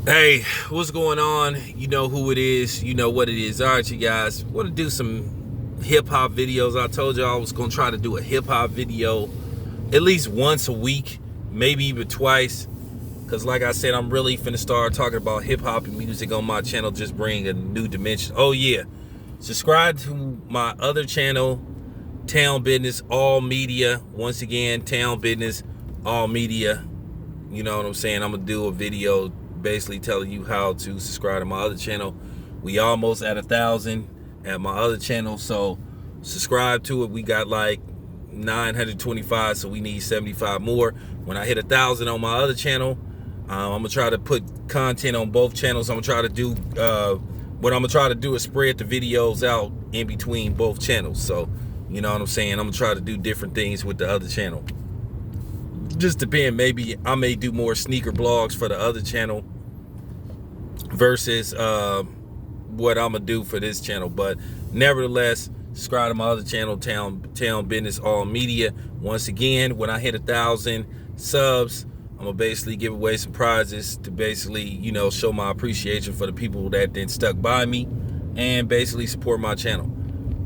Hey, what's going on? You know who it is. You know what it is. All right, you guys. Want to do some hip hop videos. I told you I was going to try to do a hip hop video at least once a week, maybe even twice. Because like I said, I'm really finna start talking about hip hop and music on my channel, just bring a new dimension. Oh, yeah. Subscribe to my other channel, Town Business All Media. Once again, Town Business All Media. You know what I'm saying? I'm going to do a video basically telling you how to subscribe to my other channel. We almost at 1,000 at my other channel, so subscribe to it. We got like 925, so we need 75 more. When I hit 1,000 on my other channel, I'm gonna try to put content on both channels. I'm gonna try to do what I'm gonna try to do is spread the videos out in between both channels. So you know what I'm saying? I'm gonna try to do different things with the other channel. Just depend, maybe I may do more sneaker blogs for the other channel versus what I'm gonna do for this channel. But nevertheless, subscribe to my other channel, Town Business All Media. Once again, when I hit 1,000 subs, I'm gonna basically give away some prizes to basically, you know, show my appreciation for the people that then stuck by me and basically support my channel.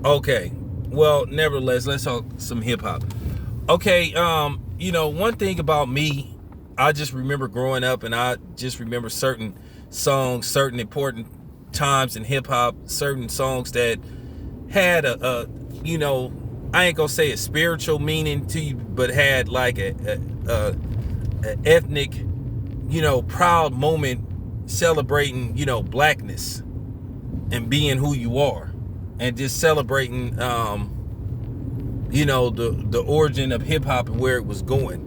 Okay, well, nevertheless, let's talk some hip hop. Okay, you know, one thing about me, I just remember growing up, and I just remember certain songs, certain important times in hip hop, certain songs that had a you know, I ain't gonna say a spiritual meaning to you, but had like a ethnic, you know, proud moment celebrating, you know, blackness and being who you are, and just celebrating, you know, the origin of hip hop and where it was going.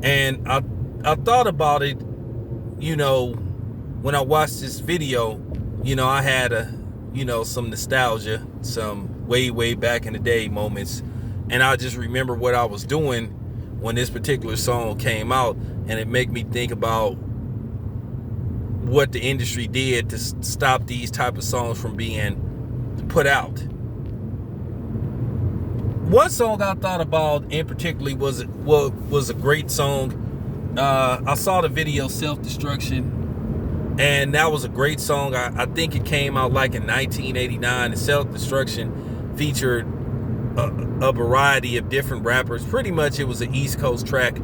And I thought about it, you know, when I watched this video. You know, I had you know, some nostalgia, some way back in the day moments, and I just remember what I was doing when this particular song came out, and it made me think about what the industry did to stop these type of songs from being put out. One song I thought about in particular was a great song. I saw the video Self-Destruction, and that was a great song. I think it came out like in 1989. And Self-Destruction featured a variety of different rappers. Pretty much it was an East Coast track.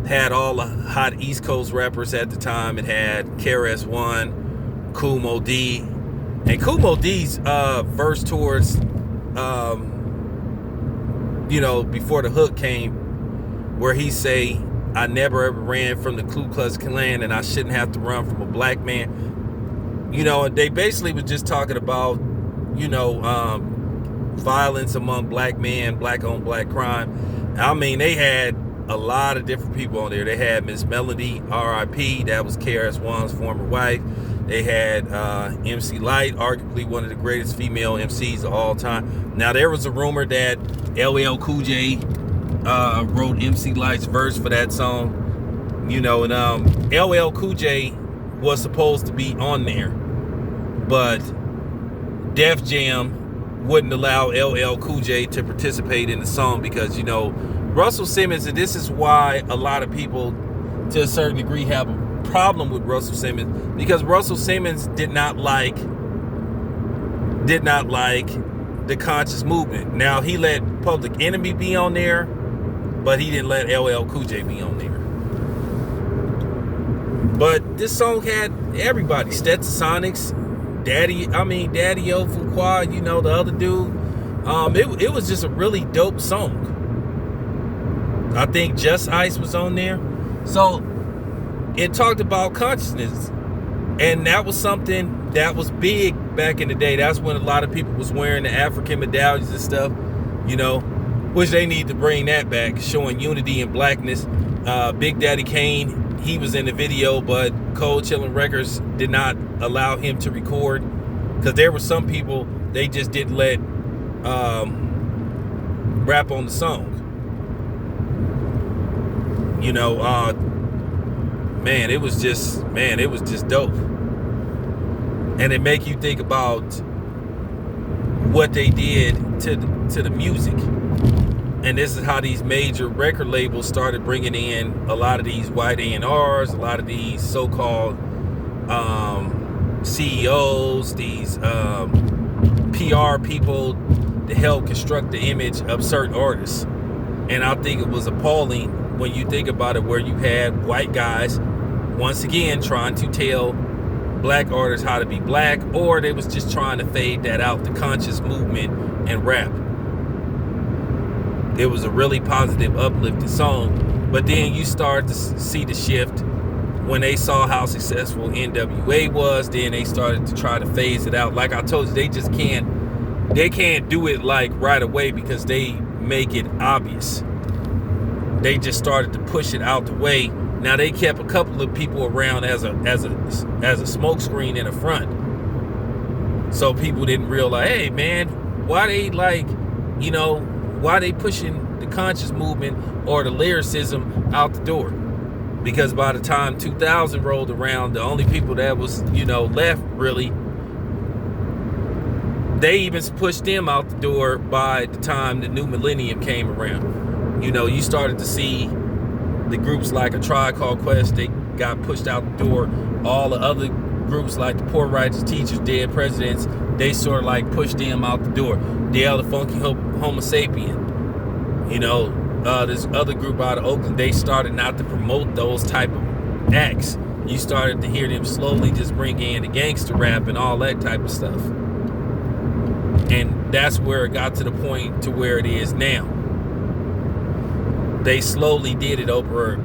Had all the hot East Coast rappers at the time. It had KRS-One, Kool Moe Dee. And Kool Moe Dee's verse towards, you know, before the hook came, where he say, I never ever ran from the Ku Klux Klan, and I shouldn't have to run from a black man. You know, they basically was just talking about, you know, violence among black men, black on black crime. I mean, they had a lot of different people on there. They had Miss Melody, R.I.P., that was KRS-One's former wife. They had MC Lyte, arguably one of the greatest female MCs of all time. Now, there was a rumor that LL Cool J wrote MC Lyte's verse for that song. You know, and LL Cool J was supposed to be on there, but Def Jam wouldn't allow LL Cool J to participate in the song because, you know, Russell Simmons, and this is why a lot of people to a certain degree have a problem with Russell Simmons, because Russell Simmons did not like the conscious movement. Now, he let Public Enemy be on there, but he didn't let LL Cool J be on there. But this song had everybody. Stetsasonics, Daddy O Fuqua, you know, the other dude. It was just a really dope song. I think Just Ice was on there. So it talked about consciousness. And that was something that was big back in the day. That's when a lot of people was wearing the African medallions and stuff, you know, which they need to bring that back, showing unity and blackness. Big Daddy Kane, he was in the video, but Cold Chillin' Records did not allow him to record because there were some people, they just didn't let rap on the song. You know, man, it was just dope. And it make you think about what they did to the music. And this is how these major record labels started bringing in a lot of these white A&Rs, a lot of these so-called CEOs, these PR people to help construct the image of certain artists. And I think it was appalling when you think about it, where you had white guys, once again, trying to tell black artists how to be black, or they was just trying to fade that out, the conscious movement and rap. It was a really positive, uplifting song. But then you start to see the shift when they saw how successful NWA was. Then they started to try to phase it out. Like I told you, they can't do it like right away because they make it obvious. They just started to push it out the way. Now they kept a couple of people around as a smoke screen in the front, so people didn't realize, hey man, why they why they pushing the conscious movement or the lyricism out the door? Because by the time 2000 rolled around, the only people that was left really, they even pushed them out the door by the time the new millennium came around. You started to see the groups like A Tribe Called Quest, they got pushed out the door. All the other groups like the Poor Righteous Teachers, Dead Presidents, they sort of like pushed them out the door. Dale the Funky Homo Sapien. This other group out of Oakland, they started not to promote those type of acts. You started to hear them slowly just bring in the gangster rap and all that type of stuff. And that's where it got to the point to where it is now. They slowly did it over,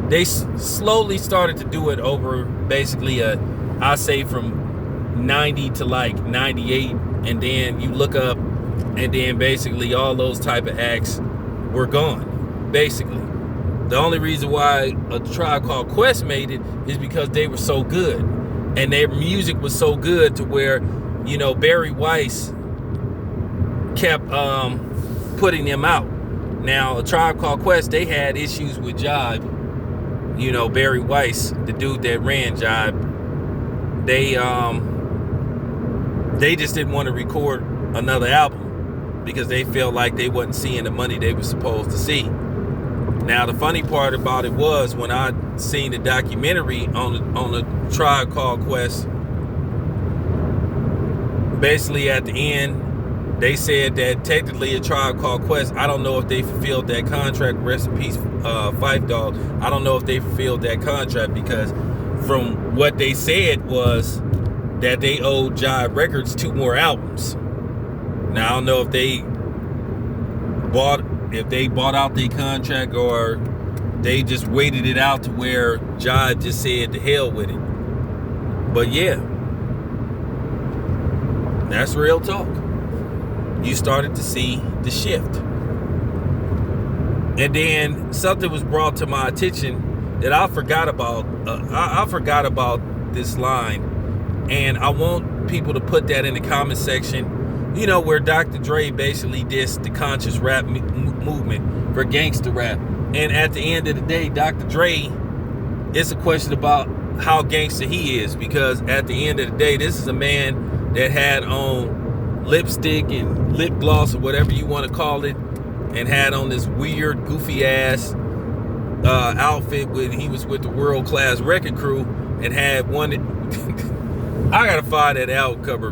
they slowly started to do it over basically I say from 90 to like 98. And then you look up and then basically all those type of acts were gone, basically. The only reason why A Tribe Called Quest made it is because they were so good. And their music was so good to where, Barry Weiss kept putting them out. Now, A Tribe Called Quest, they had issues with Jive. Barry Weiss, the dude that ran Jive, they just didn't want to record another album because they felt like they wasn't seeing the money they were supposed to see. Now, the funny part about it was when I seen the documentary on the Tribe Called Quest, basically at the end, they said that technically A Tribe Called Quest, I don't know if they fulfilled that contract. Rest in peace, Phife Dawg. I don't know if they fulfilled that contract because from what they said was that they owed Jive Records 2 more albums. Now, I don't know if they bought out their contract or they just waited it out to where Jive just said to hell with it. But yeah, that's real talk. You started to see the shift. And then something was brought to my attention that I forgot about. I forgot about this line. And I want people to put that in the comment section, where Dr. Dre basically dissed the conscious rap movement for gangster rap. And at the end of the day, Dr. Dre, it's a question about how gangster he is. Because at the end of the day, this is a man that had on lipstick and lip gloss or whatever you want to call it, and had on this weird goofy ass outfit when he was with the World Class Record Crew, and had one I gotta find that album cover.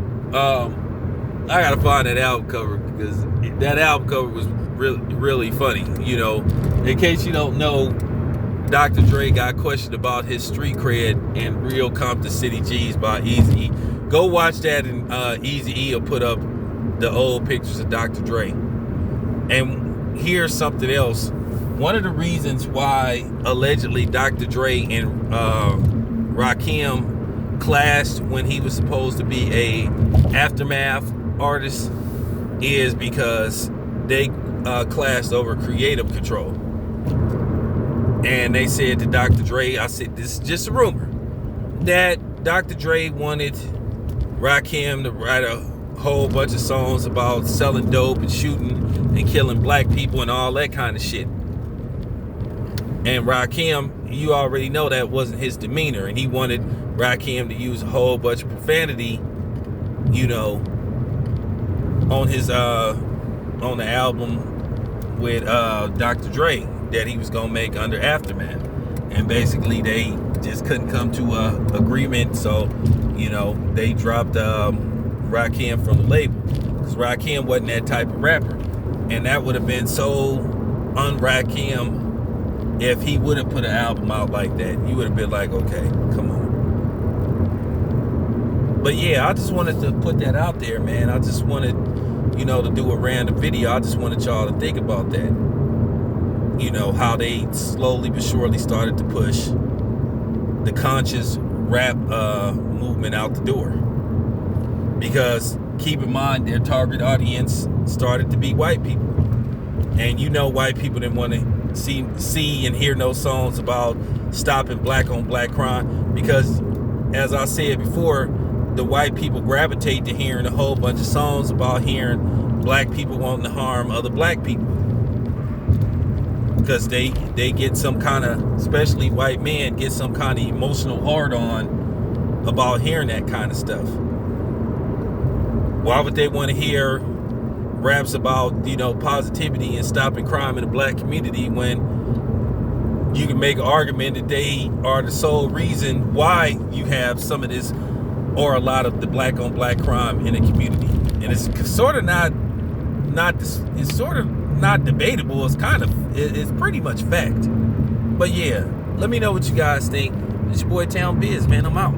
Because that album cover was really funny. In case you don't know, Dr. Dre got questioned about his street cred in Real Compton City G's by Eazy-E. Go watch that, and Eazy-E will put up the old pictures of Dr. Dre. And here's something else. One of the reasons why allegedly Dr. Dre and Rakim clashed when he was supposed to be a Aftermath artist is because they clashed over creative control. And they said to Dr. Dre, I said, this is just a rumor, that Dr. Dre wanted Rakim to write a whole bunch of songs about selling dope and shooting and killing black people and all that kind of shit. And Rakim, you already know that wasn't his demeanor, and he wanted Rakim to use a whole bunch of profanity, on his on the album with Dr. Dre that he was gonna make under Aftermath, and basically they just couldn't come to a agreement. So, you know, they dropped Rakim from the label because Rakim wasn't that type of rapper, and that would have been so un-Rakim if he would have put an album out like that. You would have been like, okay, come on. But yeah, I just wanted to put that out there, man. I just wanted, you know, to do a random video. I just wanted y'all to think about that. You know, how they slowly but surely started to push the conscious rap movement out the door. Because keep in mind, their target audience started to be white people. And you know, white people didn't want to see and hear no songs about stopping black on black crime, because as I said before, the white people gravitate to hearing a whole bunch of songs about hearing black people wanting to harm other black people, because they get some kind of, especially white men, get some kind of emotional hard on about hearing that kind of stuff. Why would they want to hear raps about, you know, positivity and stopping crime in the black community when you can make an argument that they are the sole reason why you have some of this or a lot of the black on black crime in the community? And it's sort of not it's sort of not debatable. It's pretty much fact. But yeah, let me know what you guys think. It's your boy Town Biz, man. I'm out.